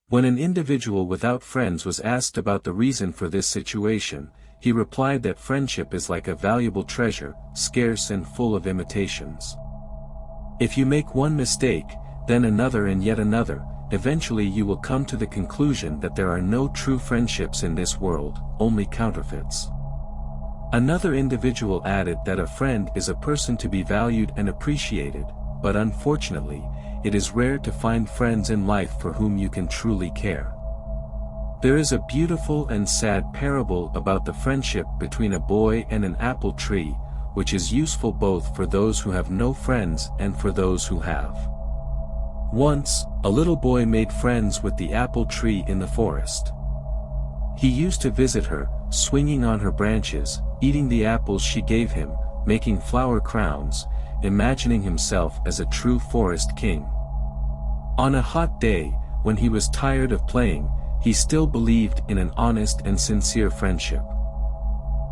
When an individual without friends was asked about the reason for this situation, he replied that friendship is like a valuable treasure, scarce and full of imitations. If you make one mistake, then another and yet another, eventually you will come to the conclusion that there are no true friendships in this world, only counterfeits. Another individual added that a friend is a person to be valued and appreciated, but unfortunately, it is rare to find friends in life for whom you can truly care. There is a beautiful and sad parable about the friendship between a boy and an apple tree, which is useful both for those who have no friends and for those who have. Once, a little boy made friends with the apple tree in the forest. He used to visit her, swinging on her branches, eating the apples she gave him, making flower crowns, imagining himself as a true forest king. On a hot day, when he was tired of playing, he still believed in an honest and sincere friendship.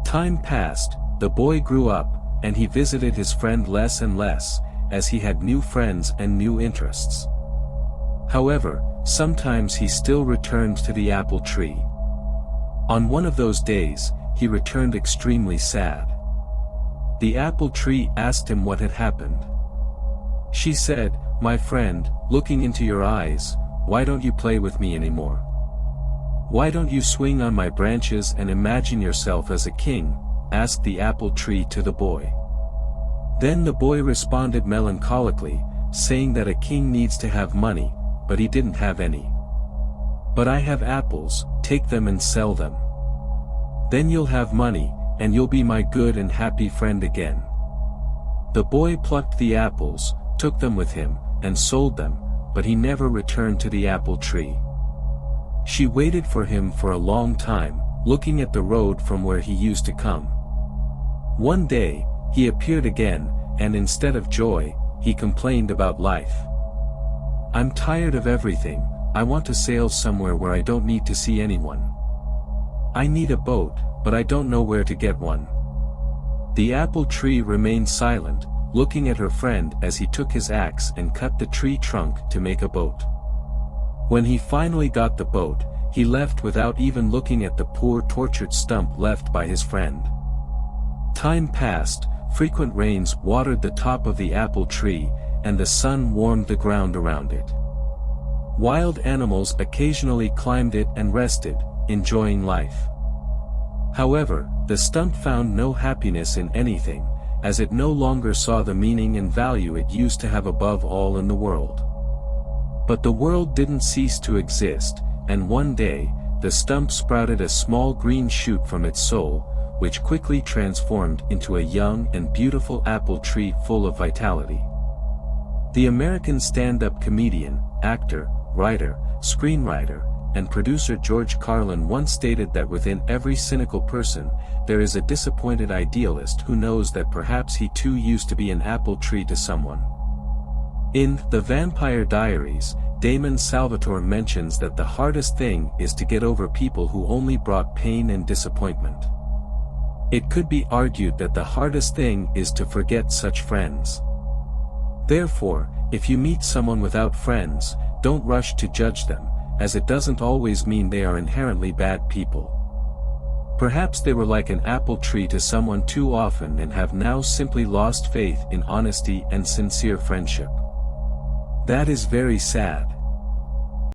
Time passed, the boy grew up, and he visited his friend less and less, as he had new friends and new interests. However, sometimes he still returned to the apple tree. On one of those days, he returned extremely sad. The apple tree asked him what had happened. She said, "My friend, looking into your eyes, why don't you play with me anymore? Why don't you swing on my branches and imagine yourself as a king?" asked the apple tree to the boy. Then the boy responded melancholically, saying that a king needs to have money, but he didn't have any. "But I have apples, take them and sell them. Then you'll have money, and you'll be my good and happy friend again." The boy plucked the apples, took them with him, and sold them, but he never returned to the apple tree. She waited for him for a long time, looking at the road from where he used to come. One day, he appeared again, and instead of joy, he complained about life. "I'm tired of everything, I want to sail somewhere where I don't need to see anyone. I need a boat, but I don't know where to get one." The apple tree remained silent, looking at her friend as he took his axe and cut the tree trunk to make a boat. When he finally got the boat, he left without even looking at the poor tortured stump left by his friend. Time passed, frequent rains watered the top of the apple tree, and the sun warmed the ground around it. Wild animals occasionally climbed it and rested, enjoying life. However, the stump found no happiness in anything, as it no longer saw the meaning and value it used to have above all in the world. But the world didn't cease to exist, and one day, the stump sprouted a small green shoot from its soul, which quickly transformed into a young and beautiful apple tree full of vitality. The American stand-up comedian, actor, writer, screenwriter, and producer George Carlin once stated that within every cynical person, there is a disappointed idealist who knows that perhaps he too used to be an apple tree to someone. In The Vampire Diaries, Damon Salvatore mentions that the hardest thing is to get over people who only brought pain and disappointment. It could be argued that the hardest thing is to forget such friends. Therefore, if you meet someone without friends, don't rush to judge them, as it doesn't always mean they are inherently bad people. Perhaps they were like an apple tree to someone too often and have now simply lost faith in honesty and sincere friendship. That is very sad.